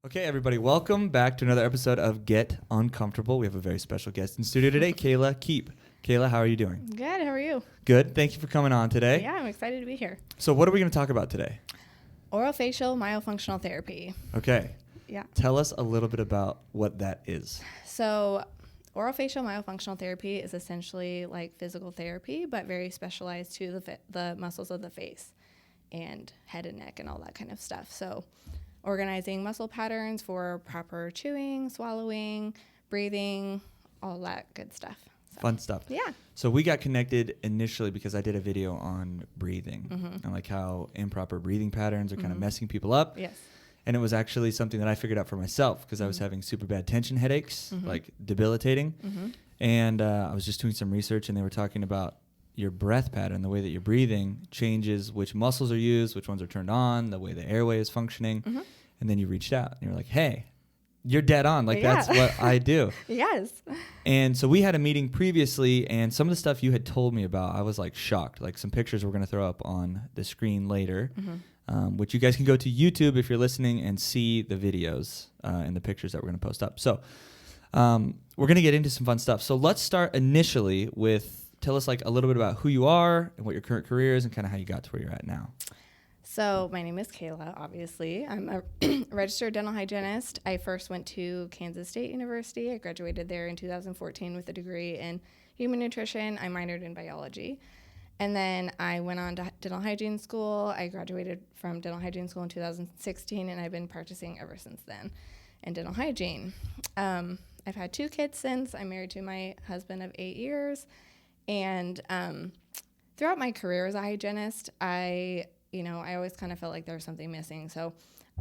Okay, everybody, welcome back to another episode of Get Uncomfortable. We have a very special guest in studio today, Kayla Keep. Kayla, how are you doing? Good. How are you? Good. Thank you for coming on today. Yeah, I'm excited to be here. So what are we going to talk about today? Orofacial myofunctional therapy. Okay. Yeah. Tell us a little bit about what that is. So orofacial myofunctional therapy is essentially like physical therapy, but very specialized to the muscles of the face and head and neck and all that kind of stuff. So organizing muscle patterns for proper chewing, swallowing, breathing, all that good stuff. So, Fun stuff. Yeah. So we got connected initially because I did a video on breathing and like how improper breathing patterns are kind of messing people up. Yes. And it was actually something that I figured out for myself because I was having super bad tension headaches, like debilitating. And I was just doing some research and they were talking about your breath pattern, the way that you're breathing changes which muscles are used, which ones are turned on, the way the airway is functioning. And then you reached out and you're like, hey, you're dead on. Like, that's what I do. Yes. And so we had a meeting previously, and some of the stuff you had told me about, I was like shocked. Like some pictures we're going to throw up on the screen later, which you guys can go to YouTube if you're listening and see the videos and the pictures that we're going to post up. So we're going to get into some fun stuff. So let's start initially with, tell us like a little bit about who you are and what your current career is and kind of how you got to where you're at now. So my name is Kayla, obviously. I'm a registered dental hygienist. I first went to Kansas State University. I graduated there in 2014 with a degree in human nutrition. I minored in biology. And then I went on to dental hygiene school. I graduated from dental hygiene school in 2016, and I've been practicing ever since then in dental hygiene. I've had 2 kids since. I'm married to my husband of 8 years. And throughout my career as a hygienist, I always kind of felt like there was something missing. So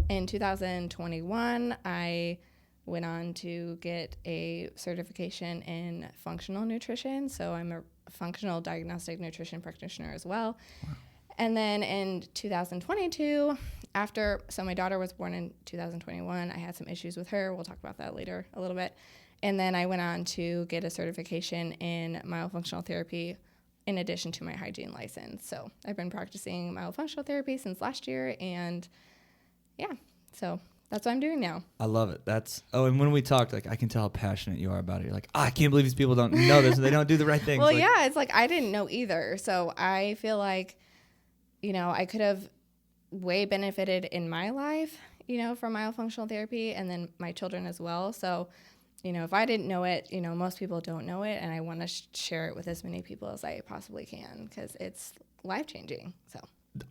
in 2021, I went on to get a certification in functional nutrition. So I'm a functional diagnostic nutrition practitioner as well. Wow. And then in 2022, so my daughter was born in 2021. I had some issues with her. We'll talk about that later a little bit. And then I went on to get a certification in myofunctional therapy in addition to my hygiene license. So I've been practicing myofunctional therapy since last year, and yeah, so that's what I'm doing now. I love it. And when we talked, like, I can tell how passionate you are about it. You're like, I can't believe these people don't know this and they don't do the right things. Well, yeah, it's like I didn't know either. So I feel like, I could have way benefited in my life, from myofunctional therapy, and then my children as well. So if I didn't know it, most people don't know it, and I want to share it with as many people as I possibly can because it's life-changing. So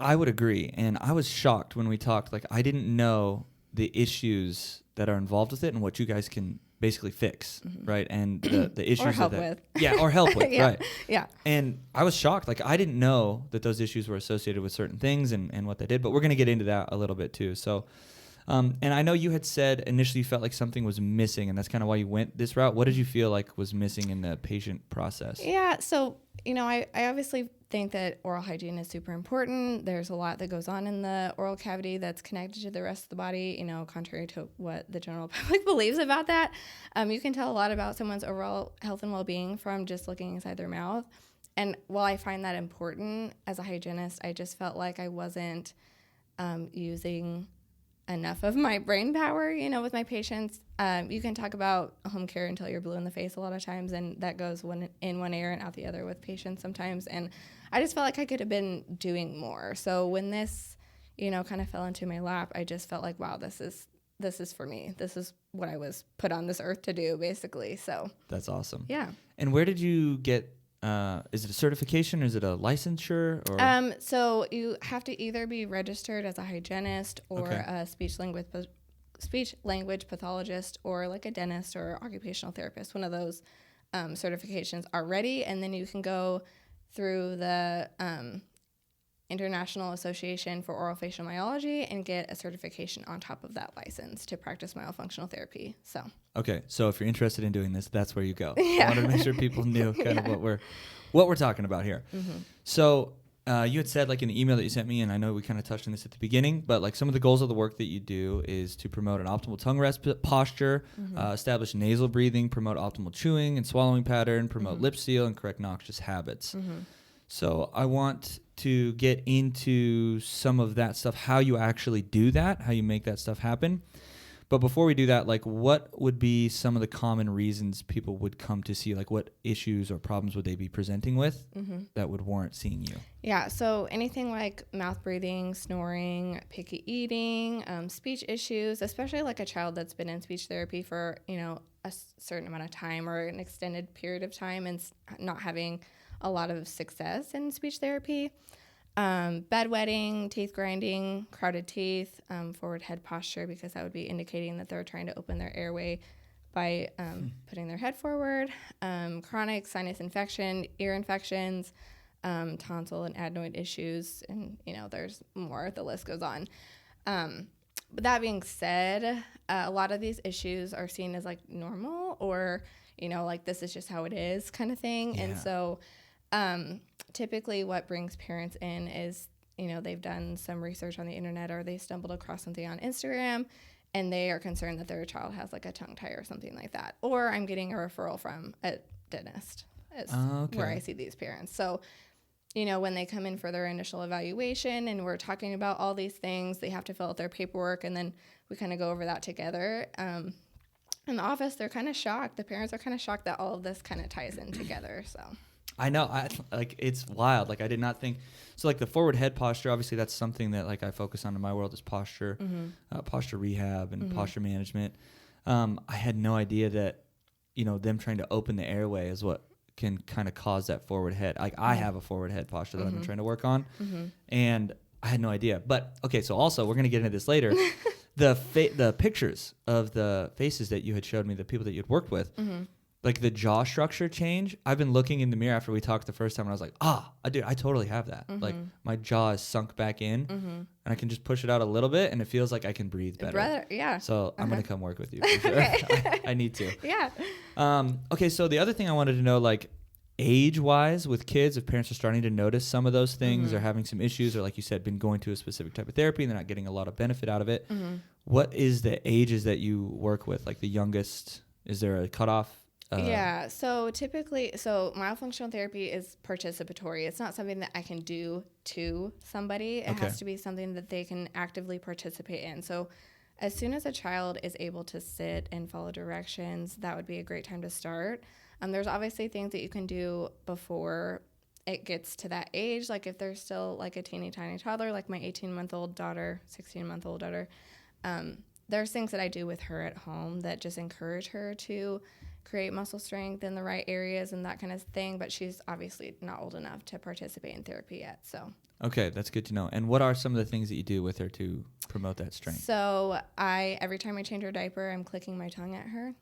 I would agree, and I was shocked when we talked. Like, I didn't know the issues that are involved with it and what you guys can basically fix, right? And the issues or help that, with. Yeah, or help with, yeah. Right. Yeah. And I was shocked. Like, I didn't know that those issues were associated with certain things and what they did, but we're going to get into that a little bit too. So and I know you had said initially you felt like something was missing, and that's kind of why you went this route. What did you feel like was missing in the patient process? Yeah, so, I obviously think that oral hygiene is super important. There's a lot that goes on in the oral cavity that's connected to the rest of the body, contrary to what the general public believes about that. You can tell a lot about someone's overall health and well-being from just looking inside their mouth. And while I find that important as a hygienist, I just felt like I wasn't using enough of my brain power, with my patients. You can talk about home care until you're blue in the face a lot of times, and that goes in one ear and out the other with patients sometimes. And I just felt like I could have been doing more. So when this, kind of fell into my lap, I just felt like, wow, this is for me. This is what I was put on this earth to do, basically. So that's awesome. Yeah. And where did you get? Is it a certification or is it a licensure? Or? So you have to either be registered as a hygienist or a speech language pathologist or like a dentist or occupational therapist. One of those certifications are ready, and then you can go through the International Association for Orofacial Myology and get a certification on top of that license to practice myofunctional therapy. So okay, so if you're interested in doing this, that's where you go. Yeah. I wanted to make sure people knew kind of what we're talking about here. So you had said, like, in the email that you sent me, and I know we kind of touched on this at the beginning, but like some of the goals of the work that you do is to promote an optimal tongue rest posture, establish nasal breathing, promote optimal chewing and swallowing pattern, promote lip seal, and correct noxious habits. So I want to get into some of that stuff, how you actually do that, how you make that stuff happen. But before we do that, like, what would be some of the common reasons people would come to see? Like, what issues or problems would they be presenting with that would warrant seeing you? Yeah, so anything like mouth breathing, snoring, picky eating, speech issues, especially like a child that's been in speech therapy for, a certain amount of time or an extended period of time and not having a lot of success in speech therapy. Bedwetting, teeth grinding, crowded teeth, forward head posture, because that would be indicating that they're trying to open their airway by putting their head forward. Chronic sinus infection, ear infections, tonsil and adenoid issues, and there's more. The list goes on. But that being said, a lot of these issues are seen as like normal, or like this is just how it is kind of thing. Yeah. And so typically what brings parents in is, they've done some research on the internet, or they stumbled across something on Instagram, and they are concerned that their child has like a tongue tie or something like that. Or I'm getting a referral from a dentist is where I see these parents. So, when they come in for their initial evaluation and we're talking about all these things, they have to fill out their paperwork, and then we kind of go over that together. In the office, they're kind of shocked. The parents are kind of shocked that all of this kind of ties in together. So I know, it's wild. Like, I did not think so. Like, the forward head posture, obviously that's something that like I focus on in my world is posture, posture rehab and posture management. I had no idea that them trying to open the airway is what can kind of cause that forward head. Like, I have a forward head posture that I've been trying to work on, and I had no idea. But okay, so also we're gonna get into this later. The pictures of the faces that you had showed me, the people that you'd worked with, like the jaw structure change. I've been looking in the mirror after we talked the first time, and I was like, I totally have that. Like, my jaw is sunk back in, and I can just push it out a little bit, and it feels like I can breathe better. Yeah. So I'm gonna come work with you. For sure. I need to. Yeah. Okay, so the other thing I wanted to know, like, age-wise with kids, if parents are starting to notice some of those things or having some issues, or like you said, been going to a specific type of therapy and they're not getting a lot of benefit out of it, what is the ages that you work with? Like, the youngest, is there a cutoff? Yeah, so typically, myofunctional therapy is participatory. It's not something that I can do to somebody. It has to be something that they can actively participate in. So as soon as a child is able to sit and follow directions, that would be a great time to start. There's obviously things that you can do before it gets to that age. Like, if they're still like a teeny tiny toddler, like my 18-month-old daughter, 16-month-old daughter, there's things that I do with her at home that just encourage her to create muscle strength in the right areas and that kind of thing. But she's obviously not old enough to participate in therapy yet. So. Okay, that's good to know. And what are some of the things that you do with her to promote that strength? So every time I change her diaper, I'm clicking my tongue at her.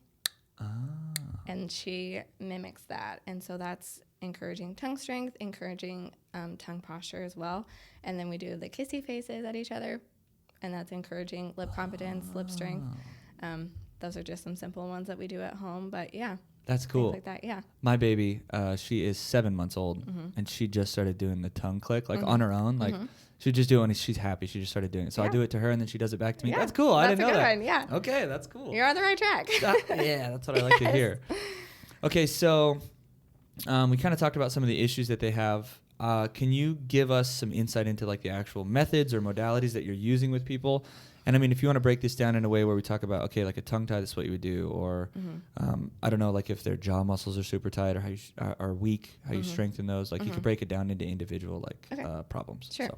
And she mimics that. And so that's encouraging tongue strength, encouraging tongue posture as well. And then we do the kissy faces at each other. And that's encouraging lip competence, lip strength. Those are just some simple ones that we do at home. But yeah. That's cool. Things like that, yeah. My baby, she is 7 months old, and she just started doing the tongue click, like on her own. Like, she just do it, and she's happy. She just started doing it. So I do it to her, and then she does it back to me. Yeah. That's cool. I didn't know that. One, yeah. Okay, that's cool. You're on the right track. Yeah, that's what I like to hear. Okay, so we kind of talked about some of the issues that they have. Can you give us some insight into like the actual methods or modalities that you're using with people? And I mean, if you want to break this down in a way where we talk about, okay, like a tongue tie, that's what you would do, or I don't know, like if their jaw muscles are super tight or how you are weak, how you strengthen those. Like you could break it down into individual problems. Sure.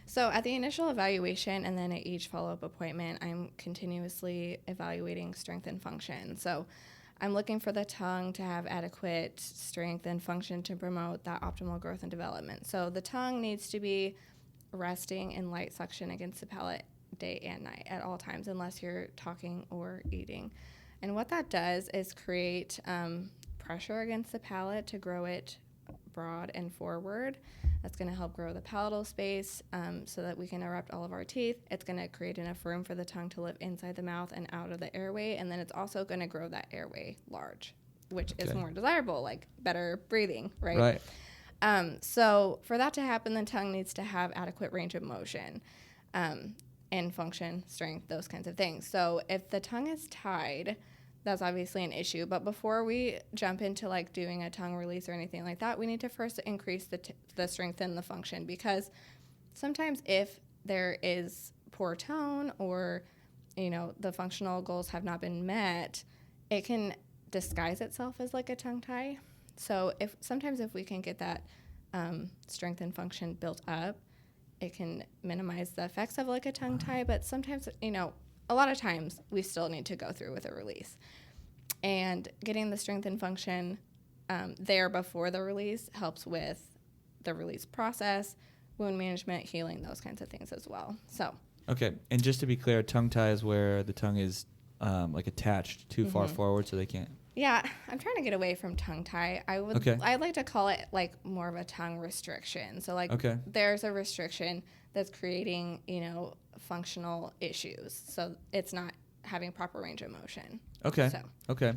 So at the initial evaluation and then at each follow-up appointment, I'm continuously evaluating strength and function. So I'm looking for the tongue to have adequate strength and function to promote that optimal growth and development. So the tongue needs to be resting in light suction against the palate day and night at all times, unless you're talking or eating. And what that does is create pressure against the palate to grow it broad and forward. That's going to help grow the palatal space so that we can erupt all of our teeth. It's going to create enough room for the tongue to live inside the mouth and out of the airway, and then it's also going to grow that airway large, which is more desirable, like better breathing, right? So for that to happen, the tongue needs to have adequate range of motion and function, strength, those kinds of things. So if the tongue is tied, that's obviously an issue. But before we jump into like doing a tongue release or anything like that, we need to first increase the strength and the function, because sometimes if there is poor tone or the functional goals have not been met, it can disguise itself as like a tongue tie. So sometimes if we can get that strength and function built up, it can minimize the effects of like a tongue tie. But sometimes, a lot of times we still need to go through with a release. And getting the strength and function there before the release helps with the release process, wound management, healing, those kinds of things as well. So. Okay, and just to be clear, tongue tie is where the tongue is like attached too far forward so they can't. Yeah, I'm trying to get away from tongue tie. I'd like to call it like more of a tongue restriction. So like there's a restriction that's creating, functional issues. So it's not having proper range of motion. Okay. So. Okay.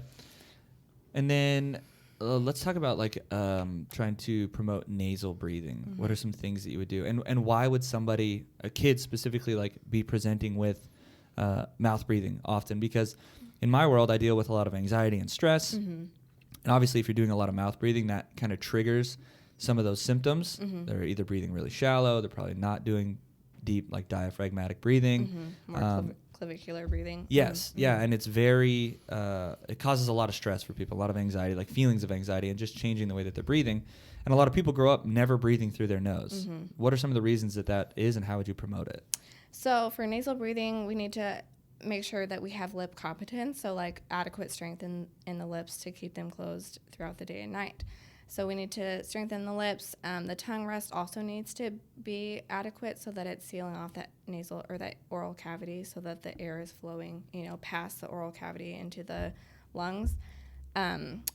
And then let's talk about like trying to promote nasal breathing. Mm-hmm. What are some things that you would do? And why would somebody, a kid specifically, like be presenting with mouth breathing often? Because in my world, I deal with a lot of anxiety and stress. Mm-hmm. And obviously, if you're doing a lot of mouth breathing, that kind of triggers some of those symptoms. Mm-hmm. They're either breathing really shallow. They're probably not doing deep, like diaphragmatic breathing. Mm-hmm. More clavicular breathing. Yes. Mm-hmm. Yeah. And it's very, it causes a lot of stress for people, a lot of anxiety, like feelings of anxiety, and just changing the way that they're breathing. And a lot of people grow up never breathing through their nose. Mm-hmm. What are some of the reasons that is, and how would you promote it? So for nasal breathing, we need to make sure that we have lip competence, so like adequate strength in the lips to keep them closed throughout the day and night. So we need to strengthen the lips. The tongue rest also needs to be adequate so that it's sealing off that nasal or that oral cavity so that the air is flowing, past the oral cavity into the lungs.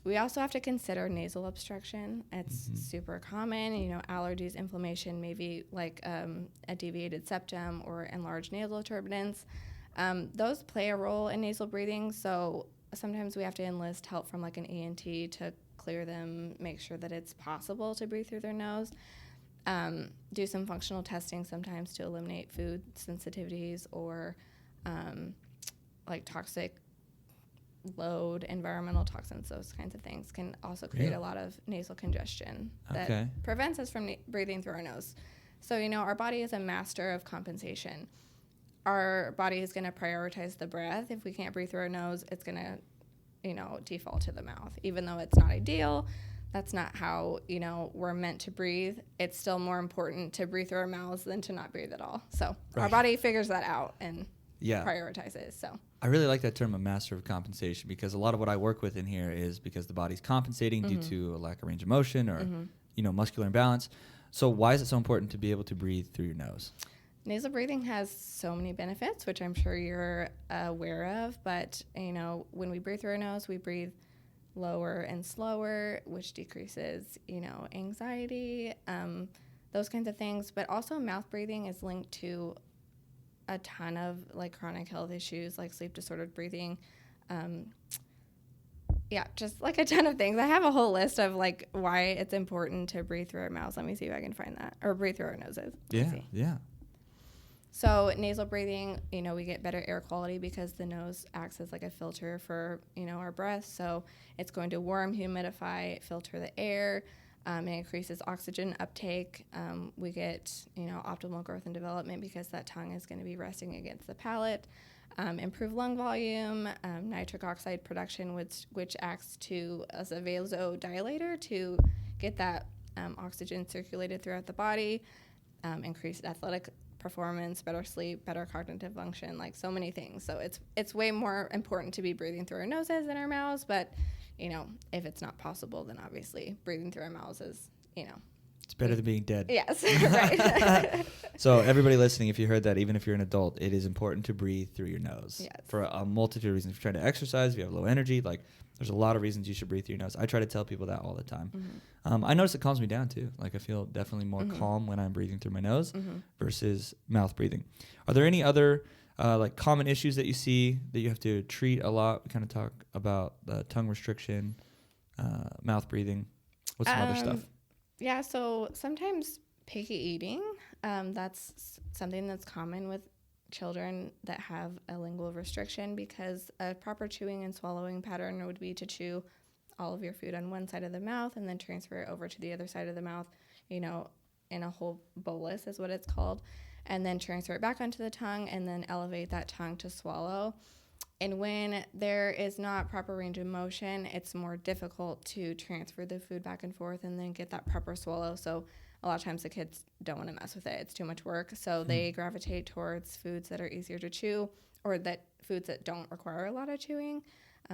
We also have to consider nasal obstruction. It's super common, allergies, inflammation, maybe like a deviated septum or enlarged nasal turbinates. Those play a role in nasal breathing, so sometimes we have to enlist help from like an ENT to clear them, make sure that it's possible to breathe through their nose. Do some functional testing sometimes to eliminate food sensitivities or like toxic load, environmental toxins, those kinds of things can also create a lot of nasal congestion that prevents us from breathing through our nose. So, our body is a master of compensation. Our body is going to prioritize the breath. If we can't breathe through our nose, it's going to, default to the mouth. Even though it's not ideal, that's not how, we're meant to breathe. It's still more important to breathe through our mouths than to not breathe at all. So our body figures that out and prioritizes. So I really like that term, a master of compensation, because a lot of what I work with in here is because the body's compensating due to a lack of range of motion or, muscular imbalance. So why is it so important to be able to breathe through your nose? Nasal breathing has so many benefits, which I'm sure you're aware of. But, when we breathe through our nose, we breathe lower and slower, which decreases, anxiety, those kinds of things. But also mouth breathing is linked to a ton of like chronic health issues like sleep disordered breathing. Just like a ton of things. I have a whole list of like why it's important to breathe through our mouths. Let me see if I can find that. Or breathe through our noses. Yeah. So nasal breathing, we get better air quality because the nose acts as like a filter for, our breath. So it's going to warm, humidify, filter the air. It increases oxygen uptake. We get, optimal growth and development because that tongue is going to be resting against the palate. Improve lung volume, nitric oxide production, which acts as a vasodilator to get that oxygen circulated throughout the body. Increased athletic performance, better sleep, better cognitive function, like so many things. So it's way more important to be breathing through our noses than our mouths, but if it's not possible, then obviously breathing through our mouths is, it's better than being dead. Yes, right. So everybody listening, if you heard that, even if you're an adult, it is important to breathe through your nose for a multitude of reasons. If you're trying to exercise, if you have low energy, like there's a lot of reasons you should breathe through your nose. I try to tell people that all the time. Mm-hmm. I notice it calms me down too. Like I feel definitely more calm when I'm breathing through my nose versus mouth breathing. Are there any other like common issues that you see that you have to treat a lot? We kind of talk about the tongue restriction, mouth breathing. What's some other stuff? Yeah, so sometimes picky eating, that's something that's common with children that have a lingual restriction because a proper chewing and swallowing pattern would be to chew all of your food on one side of the mouth and then transfer it over to the other side of the mouth, in a whole bolus is what it's called. and then transfer it back onto the tongue and then elevate that tongue to swallow. And when there is not proper range of motion, it's more difficult to transfer the food back and forth and then get that proper swallow. So a lot of times the kids don't want to mess with it. It's too much work. So they gravitate towards foods that are easier to chew, or that foods that don't require a lot of chewing,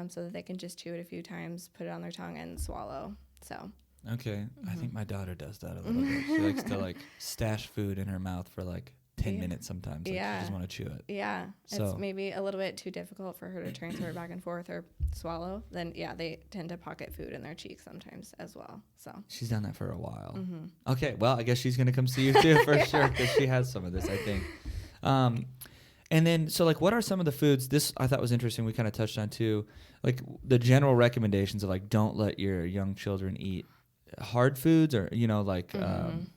so that they can just chew it a few times, put it on their tongue, and swallow. So. Okay. I think my daughter does that a little bit. She likes to like stash food in her mouth for like 10 minutes sometimes. Like, she doesn't want to chew it. Yeah. So. It's maybe a little bit too difficult for her to transfer it back and forth or swallow. Then, they tend to pocket food in their cheeks sometimes as well. So she's done that for a while. Okay. Well, I guess she's going to come see you too for sure, because she has some of this, I think. And then, so like, what are some of the foods? This I thought was interesting. We kind of touched on too, like the general recommendations of like, don't let your young children eat hard foods, or, like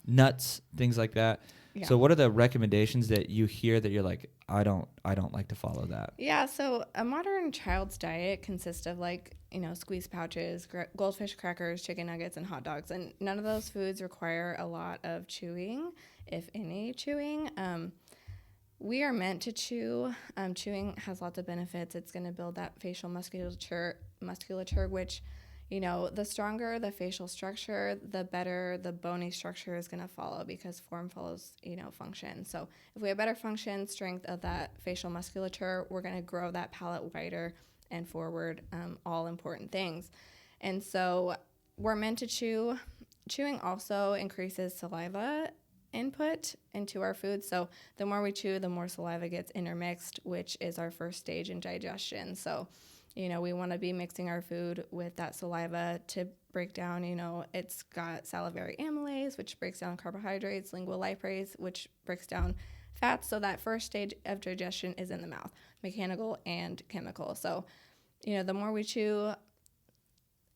nuts, things like that. Yeah. So what are the recommendations that you hear that you're like, I don't like to follow that? Yeah. So a modern child's diet consists of like, squeeze pouches, goldfish crackers, chicken nuggets, and hot dogs. And none of those foods require a lot of chewing, if any chewing. We are meant to chew. Chewing has lots of benefits. It's going to build that facial musculature, which, the stronger the facial structure, the better the bony structure is going to follow, because form follows, function. So if we have better function, strength of that facial musculature, we're going to grow that palate wider and forward, all important things. And so we're meant to chew. Chewing also increases saliva input into our food. So the more we chew, the more saliva gets intermixed, which is our first stage in digestion. So, we want to be mixing our food with that saliva to break down, it's got salivary amylase, which breaks down carbohydrates, lingual lipases, which breaks down fats. So that first stage of digestion is in the mouth, mechanical and chemical. So, the more we chew,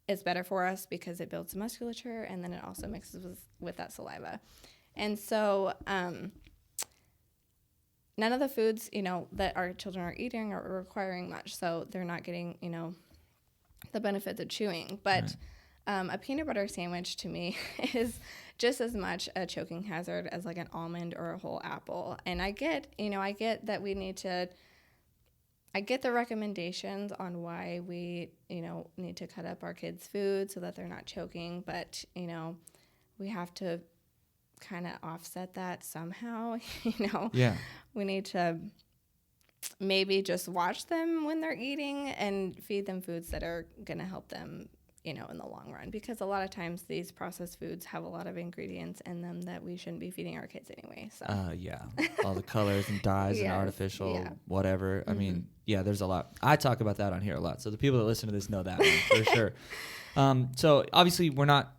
it's better for us because it builds musculature, and then it also mixes with that saliva. And so none of the foods, that our children are eating are requiring much. So they're not getting, the benefits of chewing. But a peanut butter sandwich to me is just as much a choking hazard as like an almond or a whole apple. And I get that we need to, I get the recommendations on why we, need to cut up our kids' food so that they're not choking. But, we have to kind of offset that somehow. We need to maybe just watch them when they're eating and feed them foods that are going to help them, in the long run, because a lot of times these processed foods have a lot of ingredients in them that we shouldn't be feeding our kids anyway. So all the colors and dyes and artificial whatever. I mean, there's a lot. I talk about that on here a lot, so the people that listen to this know that one for sure. So obviously we're not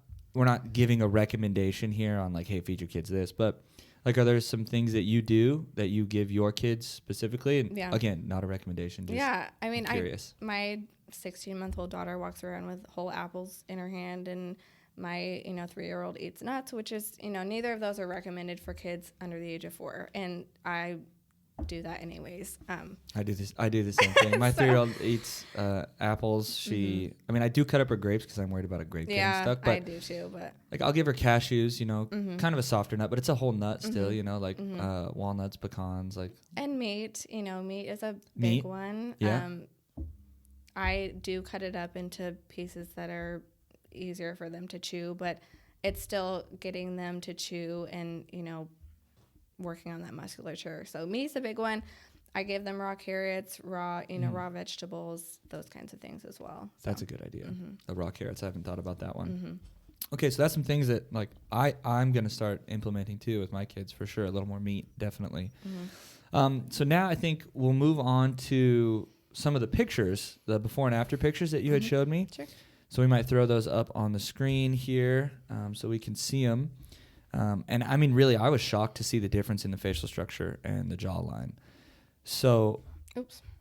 giving a recommendation here on like, hey, feed your kids this, but like, are there some things that you do that you give your kids specifically? And again, not a recommendation. Just I mean, curious. My 16-month-old daughter walks around with whole apples in her hand, and my 3-year-old eats nuts, which is, neither of those are recommended for kids under the age of 4, and I do that anyways. I do the same thing. My 3-year-old eats apples. I mean, I do cut up her grapes because I'm worried about a grape getting stuck. But I do too. But like, I'll give her cashews. Kind of a softer nut, but it's a whole nut still. Like walnuts, pecans, like. And meat. Meat is a big one. Yeah. I do cut it up into pieces that are easier for them to chew, but it's still getting them to chew and working on that musculature. So meat's a big one. I give them raw carrots, raw vegetables, those kinds of things as well. So. That's a good idea. The raw carrots, I haven't thought about that one. Okay, so that's some things that like I'm going to start implementing too with my kids for sure. A little more meat, definitely. So now I think we'll move on to some of the pictures, the before and after pictures that you had showed me. Sure. So we might throw those up on the screen here so we can see them. And I mean, really, I was shocked to see the difference in the facial structure and the jawline. So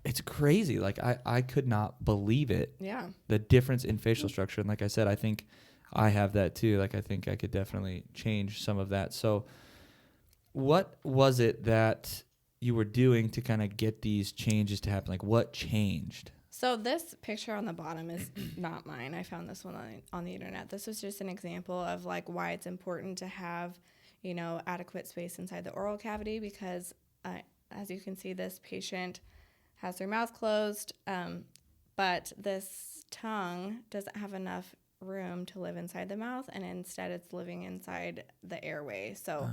it's crazy. Like, I could not believe it. Yeah. The difference in facial structure. And like I said, I think I have that too. Like, I think I could definitely change some of that. So what was it that you were doing to kind of get these changes to happen? Like, what changed? So this picture on the bottom is not mine. I found this one on the internet. This is just an example of like why it's important to have, adequate space inside the oral cavity because, as you can see, this patient has their mouth closed, but this tongue doesn't have enough room to live inside the mouth, and instead it's living inside the airway. So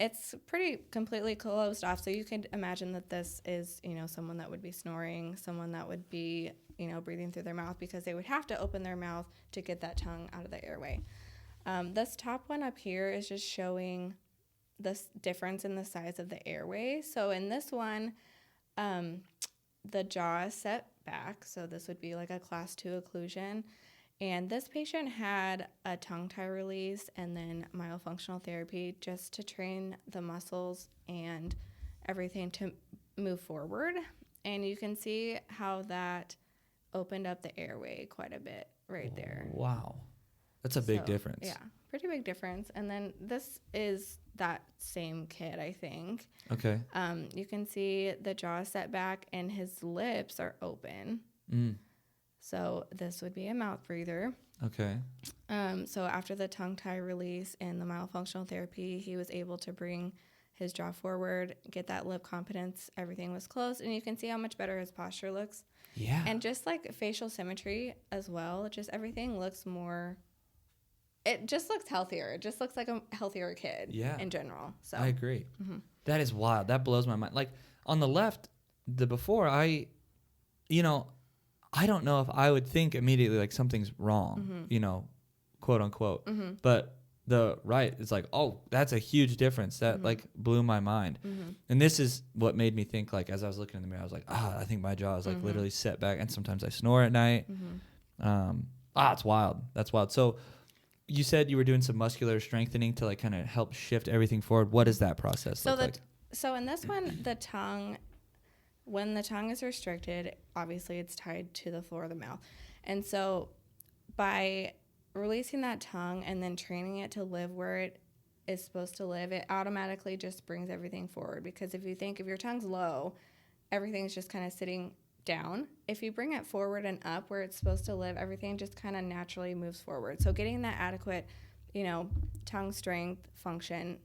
it's pretty completely closed off. So you can imagine that this is, someone that would be snoring, someone that would be, breathing through their mouth because they would have to open their mouth to get that tongue out of the airway. This top one up here is just showing this difference in the size of the airway. So in this one, the jaw is set back. So this would be like a class 2 occlusion. And this patient had a tongue tie release and then myofunctional therapy just to train the muscles and everything to move forward. And you can see how that opened up the airway quite a bit right there. Wow. That's a big difference. Yeah, pretty big difference. And then this is that same kid, I think. Okay. You can see the jaw set back and his lips are open. So this would be a mouth breather. Okay. So after the tongue tie release and the myofunctional therapy, he was able to bring his jaw forward, get that lip competence. Everything was closed, and you can see how much better his posture looks. Yeah. And just like facial symmetry as well, just everything looks more. It just looks healthier. It just looks like a healthier kid. Yeah. In general. So I agree. That is wild. That blows my mind. Like on the left, the before I don't know if I would think immediately like something's wrong, quote unquote. But the right is like, oh, that's a huge difference. That like blew my mind. And this is what made me think, like, as I was looking in the mirror, I was like, I think my jaw is like literally set back. And sometimes I snore at night. It's wild. That's wild. So you said you were doing some muscular strengthening to like kind of help shift everything forward. What does that process look like? So in this one, when the tongue is restricted, obviously it's tied to the floor of the mouth. And so by releasing that tongue and then training it to live where it is supposed to live, it automatically just brings everything forward. Because if your tongue's low, everything's just kind of sitting down. If you bring it forward and up where it's supposed to live, everything just kind of naturally moves forward. So getting that adequate, tongue strength function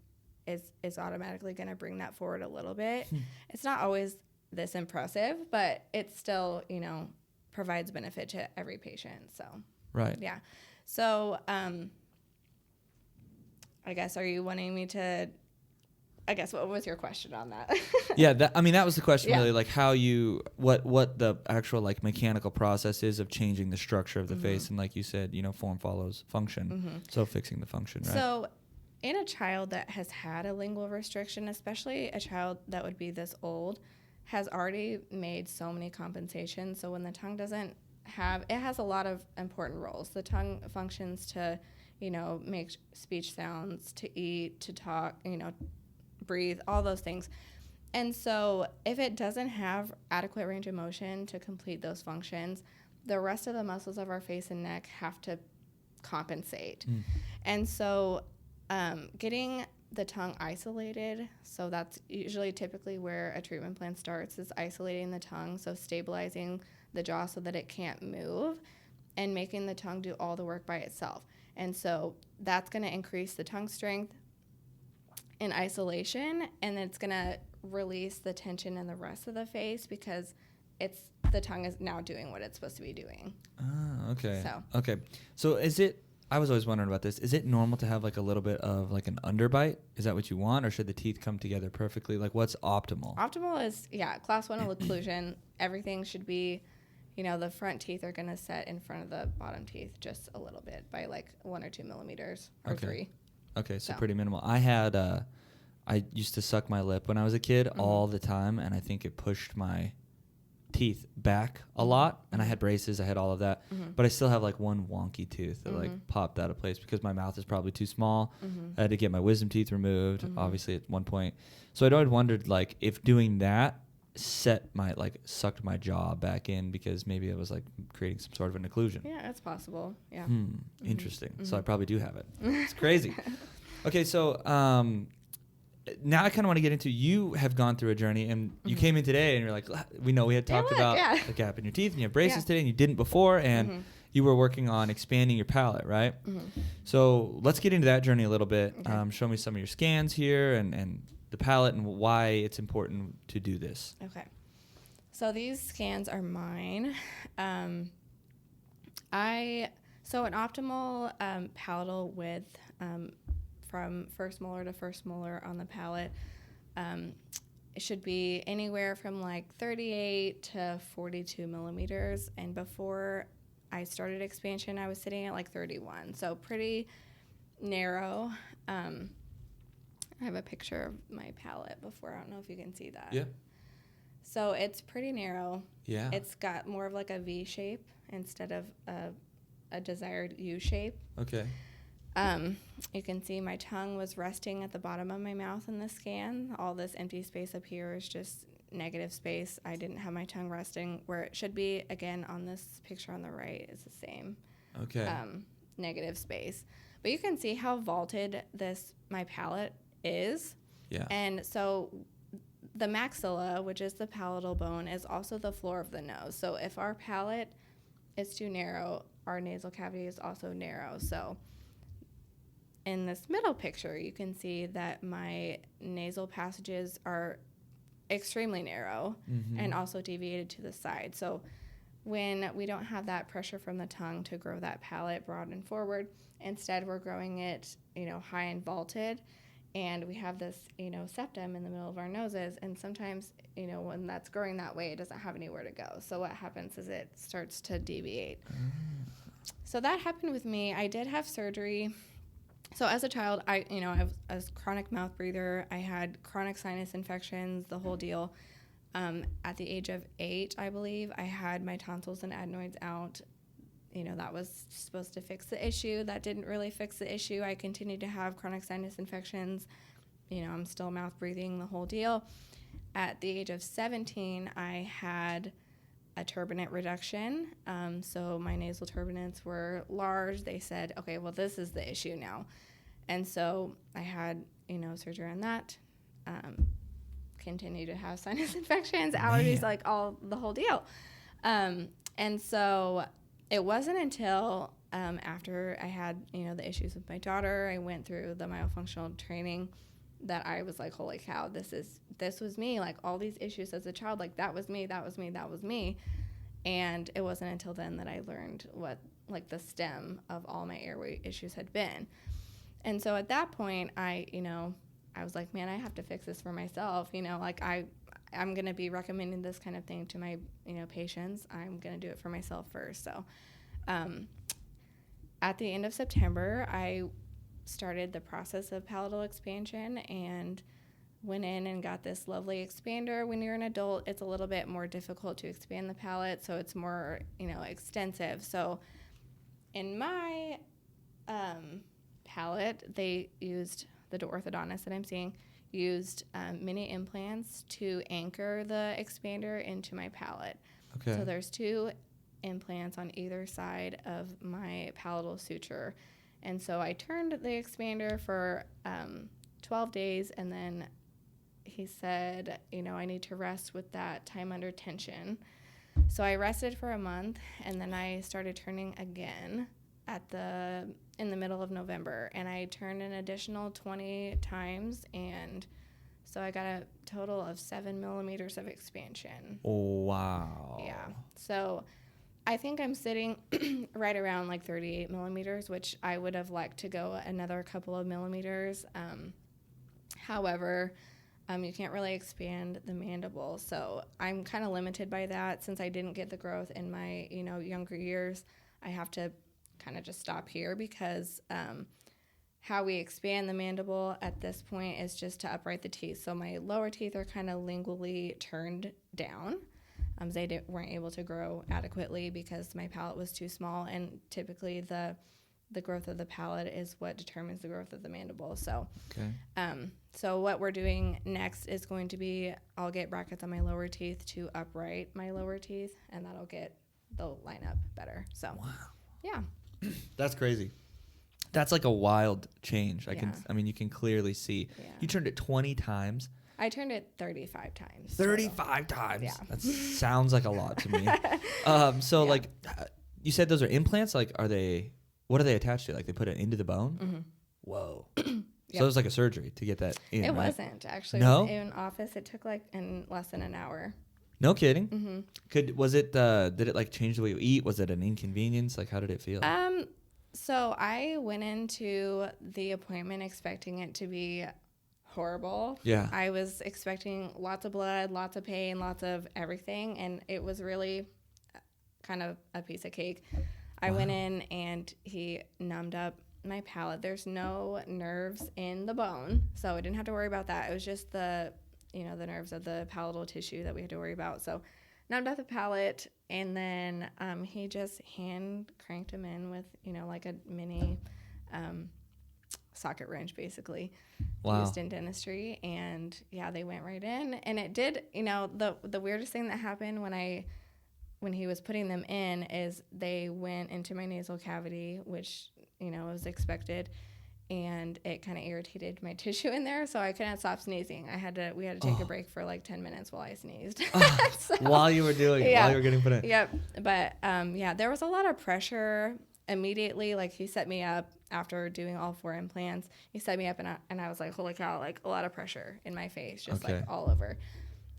is automatically going to bring that forward a little bit. It's not always this impressive, but it still, provides benefit to every patient. So, right. Yeah. So, I guess, are you wanting me to, what was your question on that? Yeah. That was the question really, like how what the actual like mechanical process is of changing the structure of the face. And like you said, form follows function. So fixing the function, right? So in a child that has had a lingual restriction, especially a child that would be this old, has already made so many compensations. So when the tongue doesn't have, it has a lot of important roles. The tongue functions to, make speech sounds, to eat, to talk, breathe, all those things. And so if it doesn't have adequate range of motion to complete those functions, the rest of the muscles of our face and neck have to compensate. And so getting the tongue isolated, so that's usually typically where a treatment plan starts, is isolating the tongue, so stabilizing the jaw so that it can't move and making the tongue do all the work by itself. And so that's going to increase the tongue strength in isolation, and it's going to release the tension in the rest of the face because the tongue is now doing what it's supposed to be doing. Okay. So is it, I was always wondering about this, is it normal to have like a little bit of like an underbite? Is that what you want, or should the teeth come together perfectly? Like what's optimal? Optimal is, class 1 occlusion. Everything should be, the front teeth are going to set in front of the bottom teeth just a little bit by like 1 or 2 millimeters or 3. Okay, so pretty minimal. I used to suck my lip when I was a kid all the time, and I think it pushed my teeth back a lot, and I had braces, I had all of that, but I still have like one wonky tooth that like popped out of place because my mouth is probably too small. I had to get my wisdom teeth removed, obviously at one point. So I'd always wondered like if doing that sucked my jaw back in because maybe it was like creating some sort of an occlusion. Yeah, that's possible. Yeah. Interesting. So I probably do have it. It's crazy. Okay, so now I kind of want to get into, you have gone through a journey, and you came in today and you're like, we know we had talked about the gap in your teeth and you have braces today and you didn't before, and you were working on expanding your palate, right? Mm-hmm. So let's get into that journey a little bit. Okay. Show me some of your scans here and the palate and why it's important to do this. Okay. So these scans are mine. So an optimal palatal width from first molar to first molar on the palate, it should be anywhere from like 38 to 42 millimeters. And before I started expansion, I was sitting at like 31. So pretty narrow. I have a picture of my palate before. I don't know if you can see that. Yeah. So it's pretty narrow. Yeah. It's got more of like a V shape instead of a desired U shape. Okay. You can see my tongue was resting at the bottom of my mouth in the scan. All this empty space up here is just negative space. I didn't have my tongue resting where it should be. Again, on this picture on the right is the same. Okay. Negative space. But you can see how vaulted my palate is. Yeah. And so the maxilla, which is the palatal bone, is also the floor of the nose. So if our palate is too narrow, our nasal cavity is also narrow. So in this middle picture, you can see that my nasal passages are extremely narrow and also deviated to the side. So when we don't have that pressure from the tongue to grow that palate broad and forward, instead we're growing it, high and vaulted. And we have this, septum in the middle of our noses. And sometimes, when that's growing that way, it doesn't have anywhere to go. So what happens is it starts to deviate. So that happened with me. I did have surgery. So as a child, I was a chronic mouth breather. I had chronic sinus infections, the whole deal. At the age of 8, I believe, I had my tonsils and adenoids out. That was supposed to fix the issue. That didn't really fix the issue. I continued to have chronic sinus infections. I'm still mouth breathing, the whole deal. At the age of 17, I had a turbinate reduction. So my nasal turbinates were large. They said, okay, well, this is the issue now. And so I had, surgery on that. Continue to have sinus infections, allergies, like the whole deal. And so it wasn't until after I had, the issues with my daughter, I went through the myofunctional training, that I was like, holy cow, this was me. Like all these issues as a child, like that was me. And it wasn't until then that I learned what like the stem of all my airway issues had been. And so at that point, I was like, man, I have to fix this for myself. Like I'm going to be recommending this kind of thing to my, patients. I'm going to do it for myself first. So at the end of September, I started the process of palatal expansion and went in and got this lovely expander. When you're an adult, it's a little bit more difficult to expand the palate, so it's more, extensive. So in my palate, they used, the orthodontist that I'm seeing, used mini implants to anchor the expander into my palate. Okay. So there's 2 implants on either side of my palatal suture. And so I turned the expander for 12 days, and then he said, I need to rest with that time under tension. So I rested for a month, and then I started turning again in the middle of November, and I turned an additional 20 times, and so I got a total of 7 millimeters of expansion. Oh, wow. Yeah. So I think I'm sitting right around like 38 millimeters, which I would have liked to go another couple of millimeters. However, you can't really expand the mandible, so I'm kind of limited by that. Since I didn't get the growth in my younger years, I have to kind of just stop here, because how we expand the mandible at this point is just to upright the teeth. So my lower teeth are kind of lingually turned down. They weren't able to grow adequately because my palate was too small, and typically the growth of the palate is what determines the growth of the mandible. So, okay. So what we're doing next is going to be, I'll get brackets on my lower teeth to upright my lower teeth, and they'll line up better. So, wow. Yeah. That's crazy. That's like a wild change. Yeah. You can clearly see. Yeah. You turned it 20 times. I turned it 35 times. 35 times. Yeah. That sounds like a lot to me. you said those are implants. Like, what are they attached to? Like, they put it into the bone? Mm-hmm. Whoa. Yep. So it was like a surgery to get that in, It right? wasn't actually. No? In office, it took like in less than an hour. No kidding. Mm-hmm. Was it, did it like change the way you eat? Was it an inconvenience? Like, how did it feel? So I went into the appointment expecting it to be horrible. Yeah. I was expecting lots of blood, lots of pain, lots of everything, and it was really kind of a piece of cake. I went in and he numbed up my palate. There's no nerves in the bone, so I didn't have to worry about that. It was just the nerves of the palatal tissue that we had to worry about. So numbed up the palate, and then he just hand cranked him in with, like a mini socket wrench, basically, used in dentistry. And yeah, they went right in, and it did. The weirdest thing that happened when he was putting them in is they went into my nasal cavity, which was expected, and it kind of irritated my tissue in there, so I couldn't stop sneezing. We had to take a break for like 10 minutes while I sneezed. While you were doing it, while you were getting put in. Yep. But there was a lot of pressure immediately. Like, he set me up after doing all 4 implants. He set me up, and I was like, holy cow, like a lot of pressure in my face, just like all over.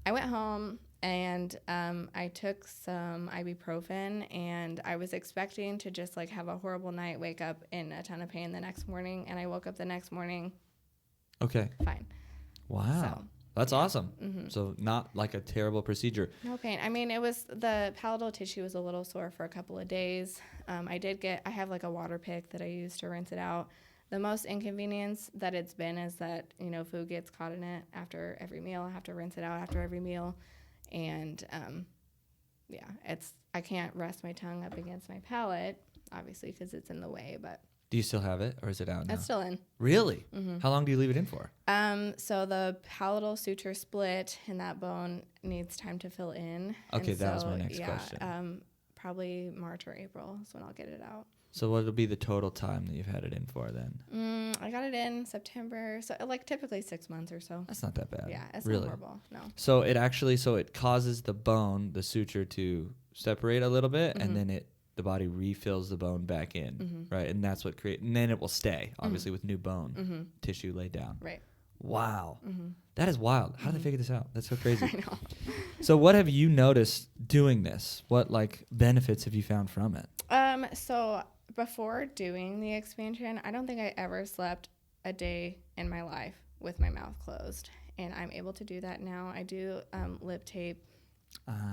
I went home, and I took some ibuprofen, and I was expecting to just like have a horrible night, wake up in a ton of pain the next morning, and I woke up the next morning fine. Wow. So, that's awesome. Mm-hmm. So not like a terrible procedure. No pain. I mean, the palatal tissue was a little sore for a couple of days. I have like a water pick that I use to rinse it out. The most inconvenience that it's been is that, food gets caught in it after every meal. I have to rinse it out after every meal. And, I can't rest my tongue up against my palate, obviously, because it's in the way. But do you still have it, or is it out now? It's still in. Really? Mm-hmm. How long do you leave it in for? So the palatal suture split, and that bone needs time to fill in. Okay, that was my next question. Probably March or April is when I'll get it out. So what will be the total time that you've had it in for then? I got it in September, so like typically 6 months or so. That's not that bad. Yeah, it's really not horrible. No. So it causes the bone, the suture, to separate a little bit, and then the body refills the bone back in, right? And that's what and then it will stay, obviously, with new bone tissue laid down. Right. Wow. That is wild. How did they figure this out? That's so crazy. I know. So what have you noticed doing this? What benefits have you found from it? So before doing the expansion, I don't think I ever slept a day in my life with my mouth closed, and I'm able to do that now. I do lip tape.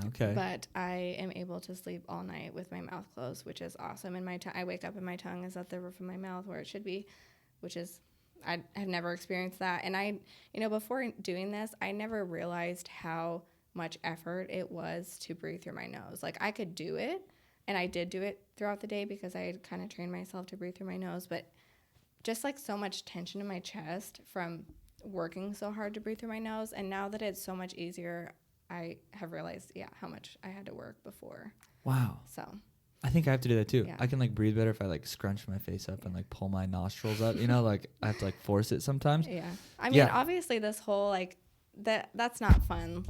Okay. But I am able to sleep all night with my mouth closed, which is awesome. And I wake up and my tongue is at the roof of my mouth where it should be, which is, I have never experienced that. And before doing this, I never realized how much effort it was to breathe through my nose. Like, I could do it, and I did do it throughout the day because I had kind of trained myself to breathe through my nose, but just like so much tension in my chest from working so hard to breathe through my nose. And now that it's so much easier, I have realized, how much I had to work before. Wow. So I think I have to do that too. Yeah. I can breathe better if I scrunch my face up and pull my nostrils up. I have to force it sometimes. Yeah. I mean, obviously this whole that's not fun.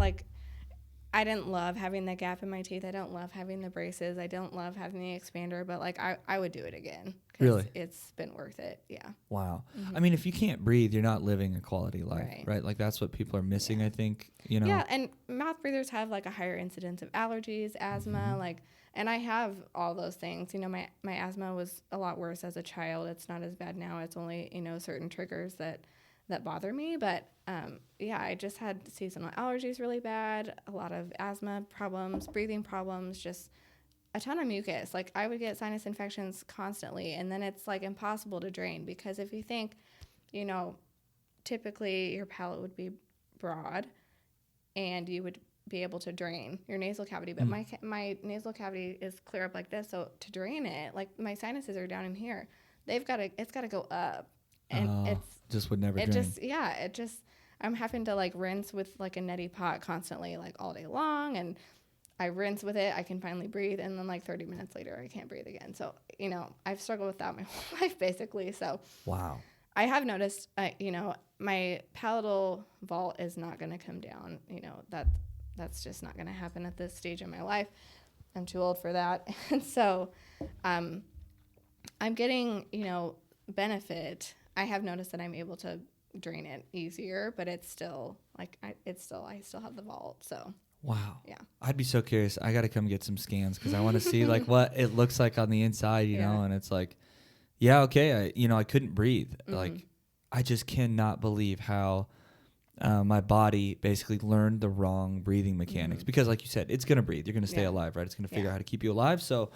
I didn't love having the gap in my teeth. I don't love having the braces. I don't love having the expander, but I would do it again. Really? It's been worth it. Yeah. Wow. I mean, if you can't breathe, you're not living a quality life, right? That's what people are missing, I think, Yeah, and mouth breathers have a higher incidence of allergies, asthma, and I have all those things. My asthma was a lot worse as a child. It's not as bad now. It's only, certain triggers that bother me. But I just had seasonal allergies really bad, a lot of asthma problems, breathing problems, just a ton of mucus. I would get sinus infections constantly, and then it's impossible to drain, because if you think, typically your palate would be broad and you would be able to drain your nasal cavity, but my nasal cavity is clear up like this, so to drain it, my sinuses are down in here. It's got to go up, and it's just would never drain. I'm having to rinse with a neti pot constantly, all day long, and I rinse with it, I can finally breathe, and then 30 minutes later I can't breathe again. So I've struggled with that my whole life basically. So wow. I have noticed my palatal vault is not going to come down. That's just not going to happen at this stage in my life. I'm too old for that. And so I'm getting, benefit. I have noticed that I'm able to drain it easier, but it's still like I still have the vault. So wow. yeah, I'd be so curious. I got to come get some scans because I want to see like what it looks like on the inside, you know. And it's like, yeah, okay, I couldn't breathe. Like, I just cannot believe how my body basically learned the wrong breathing mechanics because, like you said, it's gonna breathe. You're gonna stay alive, right? It's gonna figure out how to keep you alive. So.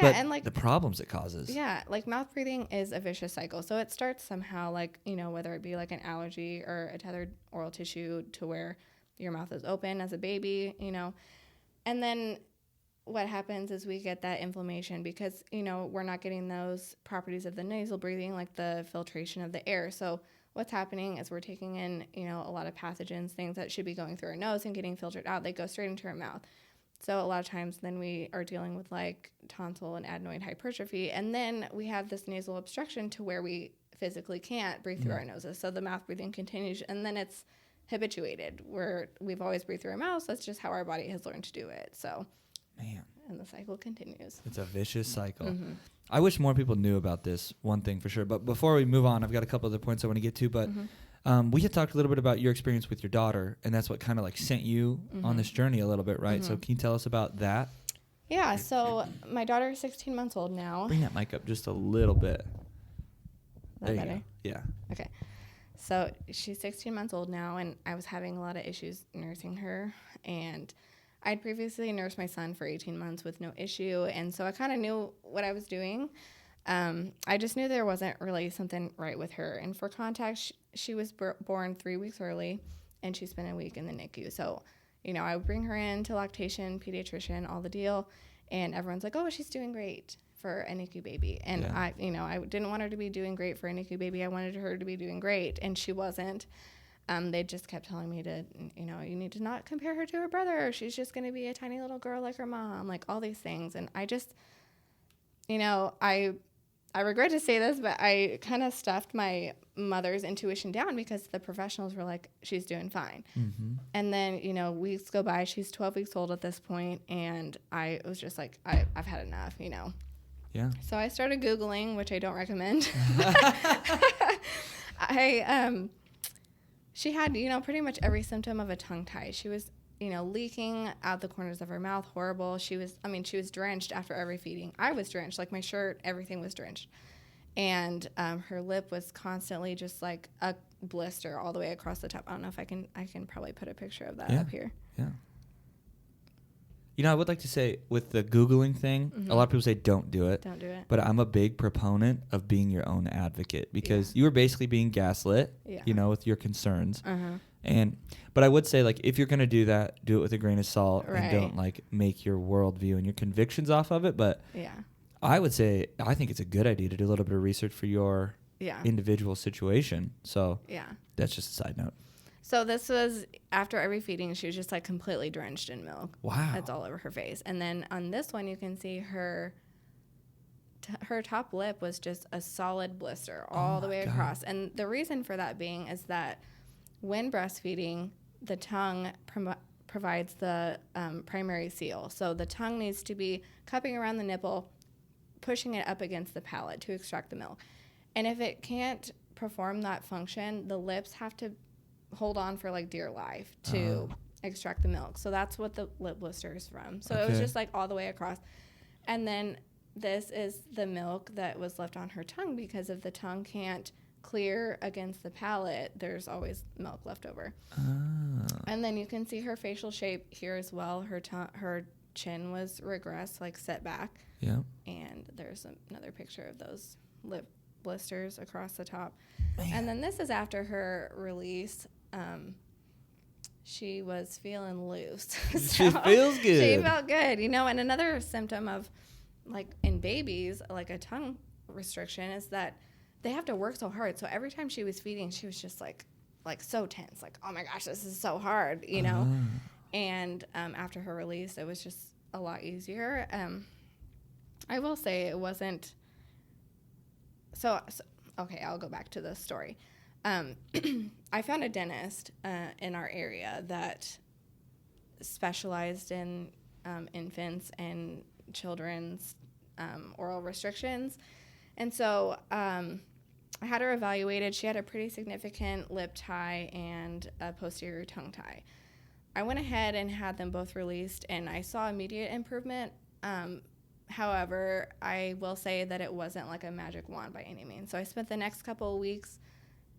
Yeah, but and like the problems it causes. Yeah, like mouth breathing is a vicious cycle. So it starts somehow like, whether it be like an allergy or a tethered oral tissue to where your mouth is open as a baby, And then what happens is we get that inflammation because, we're not getting those properties of the nasal breathing, like the filtration of the air. So what's happening is we're taking in, a lot of pathogens, things that should be going through our nose and getting filtered out. They go straight into our mouth. So a lot of times then we are dealing with like tonsil and adenoid hypertrophy. And then we have this nasal obstruction to where we physically can't breathe through our noses. So the mouth breathing continues and then it's habituated where we've always breathed through our mouths. That's just how our body has learned to do it. So, man, and the cycle continues. It's a vicious cycle. I wish more people knew about this, one thing for sure. But before we move on, I've got a couple other points I want to get to. But we had talked a little bit about your experience with your daughter, and that's what kind of like sent you on this journey a little bit, right? So can you tell us about that? Yeah, so my daughter is 16 months old now. Bring that mic up just a little bit. That better? Yeah. Okay. So she's 16 months old now, and I was having a lot of issues nursing her. And I'd previously nursed my son for 18 months with no issue, and so I kind of knew what I was doing. I just knew there wasn't really something right with her. And for context, she was born 3 weeks early, and she spent a week in the NICU. So, I would bring her in to lactation, pediatrician, all the deal, and everyone's like, oh, she's doing great for a NICU baby. And I didn't want her to be doing great for a NICU baby. I wanted her to be doing great, and she wasn't. They just kept telling me to, you need to not compare her to her brother. She's just going to be a tiny little girl like her mom, like all these things. And I just, I regret to say this, but I kind of stuffed my mother's intuition down because the professionals were like, she's doing fine. And then, weeks go by. She's 12 weeks old at this point, and I was just like, I've had enough, Yeah. So I started Googling, which I don't recommend. She had, pretty much every symptom of a tongue tie. She was, leaking out the corners of her mouth, horrible. She was drenched after every feeding. I was drenched, like my shirt, everything was drenched. And her lip was constantly just like a blister all the way across the top. I don't know if I can probably put a picture of that up here. Yeah. I would like to say with the Googling thing, a lot of people say don't do it. Don't do it. But I'm a big proponent of being your own advocate because you were basically being gaslit, with your concerns. But I would say, like, if you're going to do that, do it with a grain of salt and don't, like, make your worldview and your convictions off of it. But I would say I think it's a good idea to do a little bit of research for your individual situation. So that's just a side note. So this was after every feeding, she was just like completely drenched in milk. Wow. That's all over her face. And then on this one, you can see her top lip was just a solid blister all the way across. And the reason for that being is that when breastfeeding, the tongue provides the primary seal. So the tongue needs to be cupping around the nipple, pushing it up against the palate to extract the milk. And if it can't perform that function, the lips have to hold on for like dear life to extract the milk. So that's what the lip blister is from. So it was just like all the way across. And then this is the milk that was left on her tongue because if the tongue can't clear against the palate, there's always milk left over. And then you can see her facial shape here as well. Her chin was regressed, like set back. Yeah. And there's another picture of those lip blisters across the top. Man. And then this is after her release. She was feeling loose. So she feels good. She felt good, and another symptom of like in babies, like a tongue restriction is that they have to work so hard. So every time she was feeding, she was just like so tense, like, oh my gosh, this is so hard, And after her release, it was just a lot easier. I will say it wasn't. So okay, I'll go back to the story. I found a dentist in our area that specialized in infants and children's oral restrictions. And so I had her evaluated. She had a pretty significant lip tie and a posterior tongue tie. I went ahead and had them both released, and I saw immediate improvement. However, I will say that it wasn't like a magic wand by any means. So I spent the next couple of weeks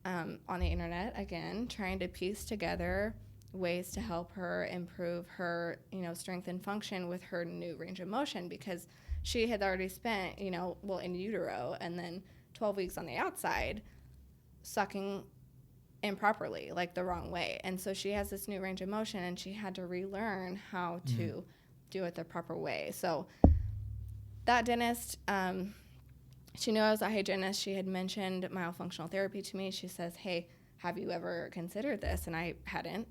on the internet, again, trying to piece together ways to help her improve her, strength and function with her new range of motion, because she had already spent, in utero and then 12 weeks on the outside sucking improperly, like the wrong way. And so she has this new range of motion, and she had to relearn how to do it the proper way. So that dentist, she knew I was a hygienist. She had mentioned myofunctional therapy to me. She says, hey, have you ever considered this? And I hadn't.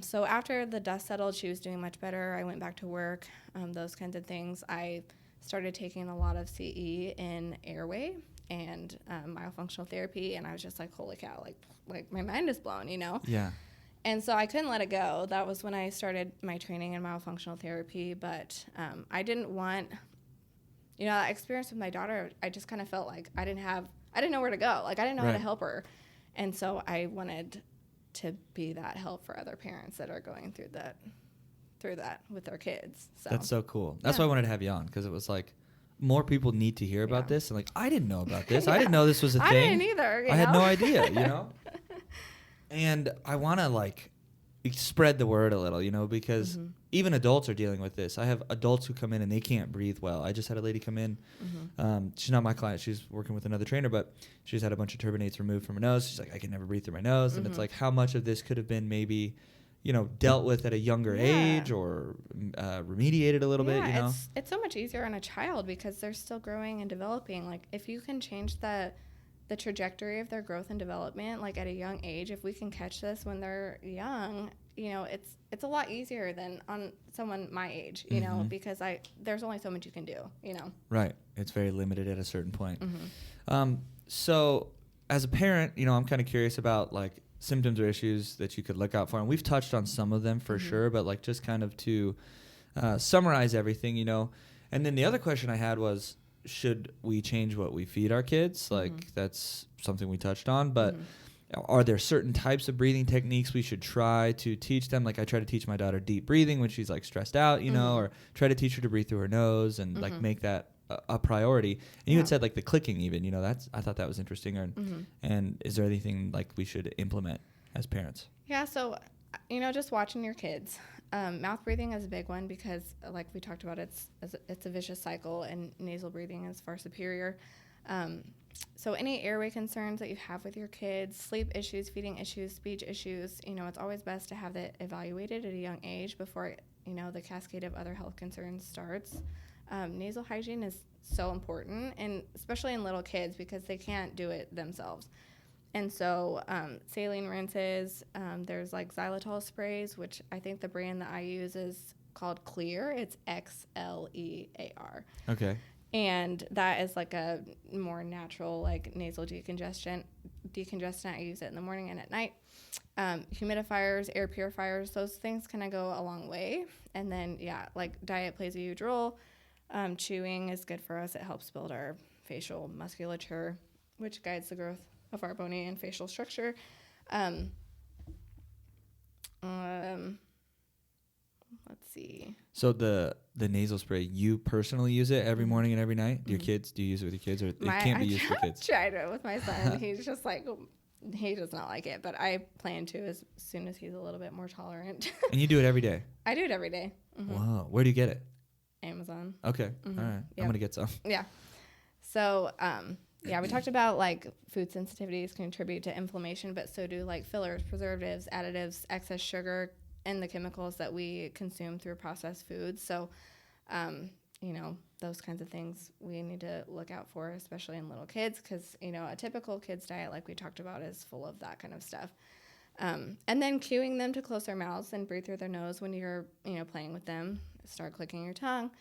So after the dust settled, she was doing much better. I went back to work, those kinds of things. I started taking a lot of CE in airway and myofunctional therapy, and I was just like, holy cow, like my mind is blown, Yeah. And so I couldn't let it go. That was when I started my training in myofunctional therapy, but I didn't want, that experience with my daughter. I just kind of felt like I didn't know where to go. Like I didn't know how to help her. And so I wanted to be that help for other parents that are going through that with their kids. So that's so cool. That's why I wanted to have you on, because it was like, more people need to hear about this. And like, I didn't know about this. I didn't know this was a thing. I didn't either. I had no idea, And I want to like spread the word a little, because even adults are dealing with this. I have adults who come in and they can't breathe well. I just had a lady come in. She's not my client. She's working with another trainer, but she's had a bunch of turbinates removed from her nose. She's like, I can never breathe through my nose. And it's like, how much of this could have been maybe, dealt with at a younger age or remediated a little bit, It's so much easier on a child because they're still growing and developing. Like if you can change the trajectory of their growth and development, like at a young age, if we can catch this when they're young, it's a lot easier than on someone my age, because there's only so much you can do, Right. It's very limited at a certain point. So as a parent, I'm kind of curious about like symptoms or issues that you could look out for. And we've touched on some of them for sure, but like just kind of to summarize everything, And then the other question I had was, should we change what we feed our kids? Like that's something we touched on, but are there certain types of breathing techniques we should try to teach them? Like I try to teach my daughter deep breathing when she's like stressed out, or try to teach her to breathe through her nose and like make that a priority. And you had said like the clicking even, I thought that was interesting. And is there anything like we should implement as parents? Yeah. So, just watching your kids. Mouth breathing is a big one because, like we talked about, it's a vicious cycle, and nasal breathing is far superior. So any airway concerns that you have with your kids, sleep issues, feeding issues, speech issues, it's always best to have that evaluated at a young age before, the cascade of other health concerns starts. Nasal hygiene is so important, and especially in little kids because they can't do it themselves. And so saline rinses, there's like xylitol sprays, which I think the brand that I use is called Xlear. It's Xlear. Okay. And that is like a more natural like nasal decongestant. I use it in the morning and at night. Humidifiers, air purifiers, those things kind of go a long way. And then, like diet plays a huge role. Chewing is good for us. It helps build our facial musculature, which guides the growth of our bony and facial structure. Let's see. So the nasal spray, you personally use it every morning and every night? Do you use it with your kids, or it can't be used for kids? I tried it with my son. He's just like, he does not like it, but I plan to as soon as he's a little bit more tolerant. And you do it every day? I do it every day. Wow. Where do you get it? Amazon. Okay. All right. Yep. I'm going to get some. Yeah. So, we talked about like food sensitivities contribute to inflammation, but so do like fillers, preservatives, additives, excess sugar, and the chemicals that we consume through processed foods. So, those kinds of things we need to look out for, especially in little kids, because, a typical kid's diet, like we talked about, is full of that kind of stuff. And then cueing them to close their mouths and breathe through their nose when you're, playing with them. Start clicking your tongue,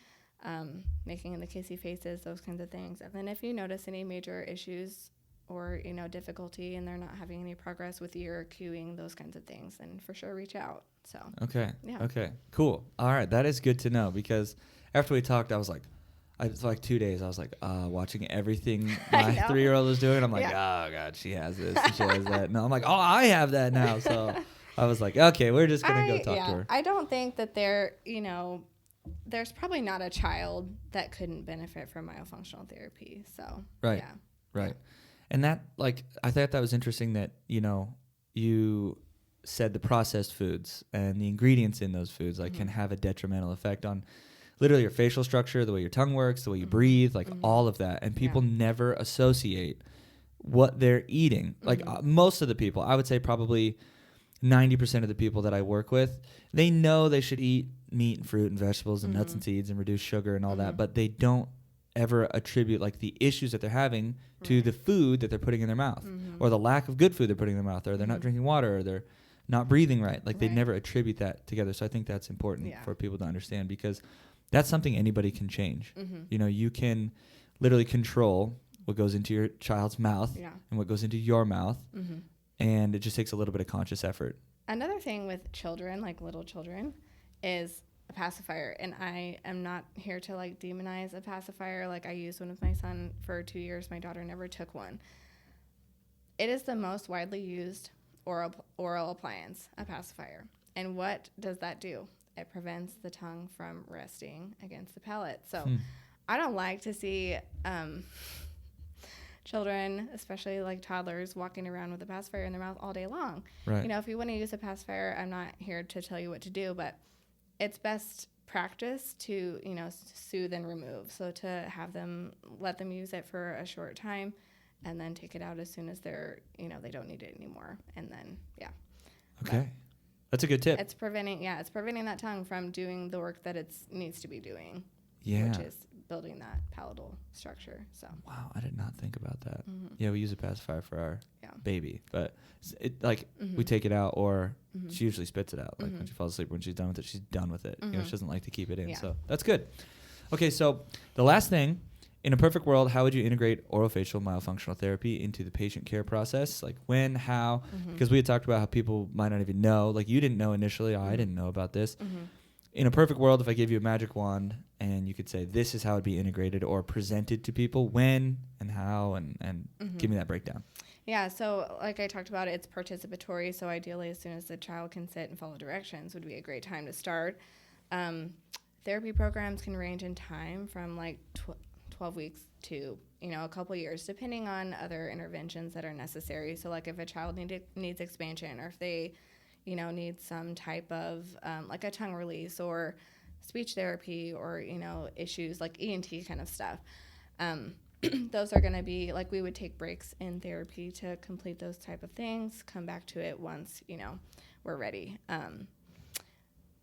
making the kissy faces, those kinds of things. And then if you notice any major issues or, difficulty and they're not having any progress with ear cueing, those kinds of things, then for sure reach out. So, Okay. yeah. Okay, cool. All right. That is good to know, because after we talked, I was like, for like 2 days, I was like, watching everything my 3-year-old was doing. I'm like, oh God, she has this and she has that. No, I'm like, oh, I have that now. So I was like, okay, we're just going to go talk to her. I don't think that there's probably not a child that couldn't benefit from myofunctional therapy. So, right. Yeah. Right. Yeah. And that, like, I thought that was interesting that, you said the processed foods and the ingredients in those foods, like, can have a detrimental effect on literally your facial structure, the way your tongue works, the way you breathe, like all of that. And people never associate what they're eating. Like most of the people, I would say probably 90% of the people that I work with, they know they should eat meat and fruit and vegetables and nuts and seeds and reduce sugar and all that, but they don't ever attribute like the issues that they're having to the food that they're putting in their mouth or the lack of good food they're putting in their mouth, or they're not drinking water, or they're not breathing right. Like they never attribute that together. So I think that's important for people to understand, because that's something anybody can change. You can literally control what goes into your child's mouth and what goes into your mouth. And it just takes a little bit of conscious effort. Another thing with children, like little children, is a pacifier. And I am not here to like demonize a pacifier. Like I used one with my son for 2 years. My daughter never took one. It is the most widely used oral appliance, a pacifier. And what does that do? It prevents the tongue from resting against the palate. So I don't like to see children, especially like toddlers, walking around with a pacifier in their mouth all day long. Right. If you want to use a pacifier, I'm not here to tell you what to do, but it's best practice to, soothe and remove. So to let them use it for a short time and then take it out as soon as they're, they don't need it anymore. And then, Okay. But that's a good tip. it's preventing that tongue from doing the work that it needs to be doing. Yeah. Which is building that palatal structure. So. Wow, I did not think about that. Yeah, we use a pacifier for our baby, but we take it out, or she usually spits it out. Like when she falls asleep, when she's done with it, she's done with it. She doesn't like to keep it in. Yeah. So that's good. Okay, so the last thing, in a perfect world, how would you integrate orofacial myofunctional therapy into the patient care process? Like when, how? Because we had talked about how people might not even know. Like you didn't know initially. I didn't know about this. In a perfect world, if I gave you a magic wand and you could say this is how it'd be integrated or presented to people, when and how, and give me that breakdown. Yeah, so like I talked about, it's participatory. So ideally, as soon as the child can sit and follow directions would be a great time to start. Therapy programs can range in time from like 12 weeks to, a couple years, depending on other interventions that are necessary. So like if a child needs expansion, or if they need some type of like a tongue release or speech therapy, or, issues like ENT kind of stuff. Those are going to be like, we would take breaks in therapy to complete those type of things, come back to it once, we're ready.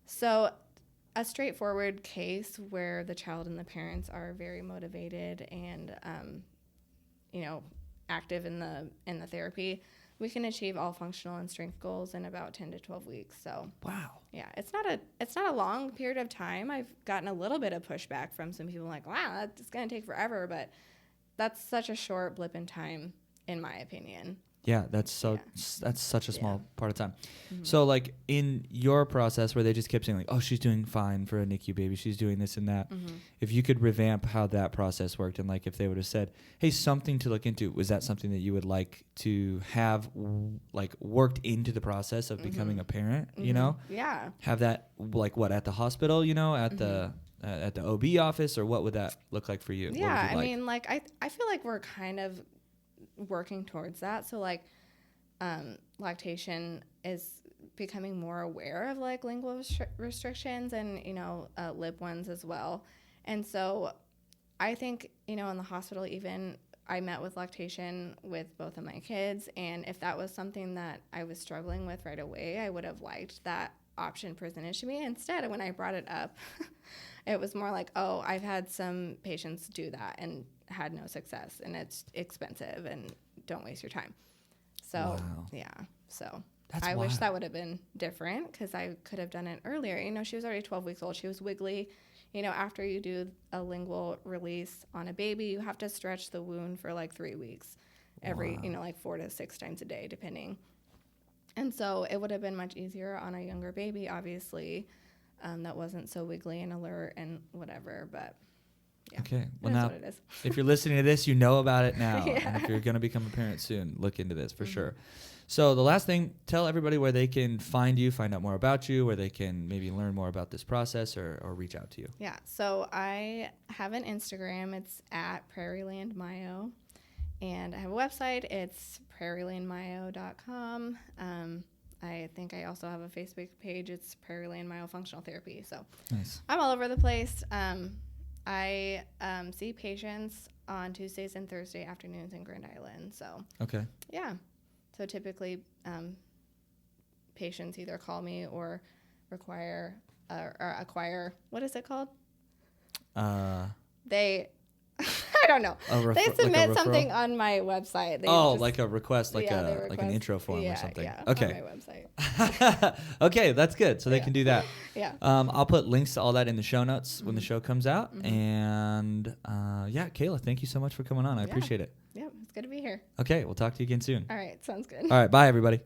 So a straightforward case where the child and the parents are very motivated and, active in the therapy, we can achieve all functional and strength goals in about 10 to 12 weeks. So wow. Yeah, it's not a long period of time. I've gotten a little bit of pushback from some people like, wow, that's going to take forever, but that's such a short blip in time, in my opinion. Yeah, that's such a small part of time. So like in your process where they just kept saying like, oh, she's doing fine for a NICU baby, she's doing this and that. If you could revamp how that process worked, and like if they would have said, hey, something to look into, was that something that you would like to have like worked into the process of becoming a parent, Yeah. Have that like what, at the hospital, at the OB office, or what would that look like for you? Yeah, I mean, like I feel like we're kind of working towards that. So like lactation is becoming more aware of like lingual restrictions and lip ones as well. And so I think in the hospital, even I met with lactation with both of my kids, and if that was something that I was struggling with right away, I would have liked that option presented to me. Instead, when I brought it up, it was more like, oh, I've had some patients do that and had no success, and it's expensive, and don't waste your time. So I wish that would have been different, because I could have done it earlier. She was already 12 weeks old. She was wiggly. After you do a lingual release on a baby, you have to stretch the wound for like 3 weeks. every, Wow. like 4 to 6 times a day, depending. And so it would have been much easier on a younger baby, obviously, that wasn't so wiggly and alert and whatever. But yeah, Okay. Well, that's now, what it is. if you're listening to this, you know about it now. Yeah. And if you're going to become a parent soon, look into this for sure. So the last thing, tell everybody where they can find you, find out more about you, where they can maybe learn more about this process or reach out to you. Yeah. So I have an Instagram. It's at Prairieland Myo. And I have a website. It's prairielandmyo.com. I think I also have a Facebook page. It's Prairieland Myofunctional Therapy. So Nice. I'm all over the place. I see patients on Tuesdays and Thursday afternoons in Grand Island. So Okay. yeah. So typically patients either call me or require or acquire, what is it called? They, I don't know. They submit something on my website. Like a request, like an intro form or something. Yeah, okay. on my website. Okay, that's good. So they can do that. Yeah. I'll put links to all that in the show notes when the show comes out. And yeah, Kayla, thank you so much for coming on. I appreciate it. Yeah, it's good to be here. Okay, we'll talk to you again soon. All right, sounds good. All right, bye everybody.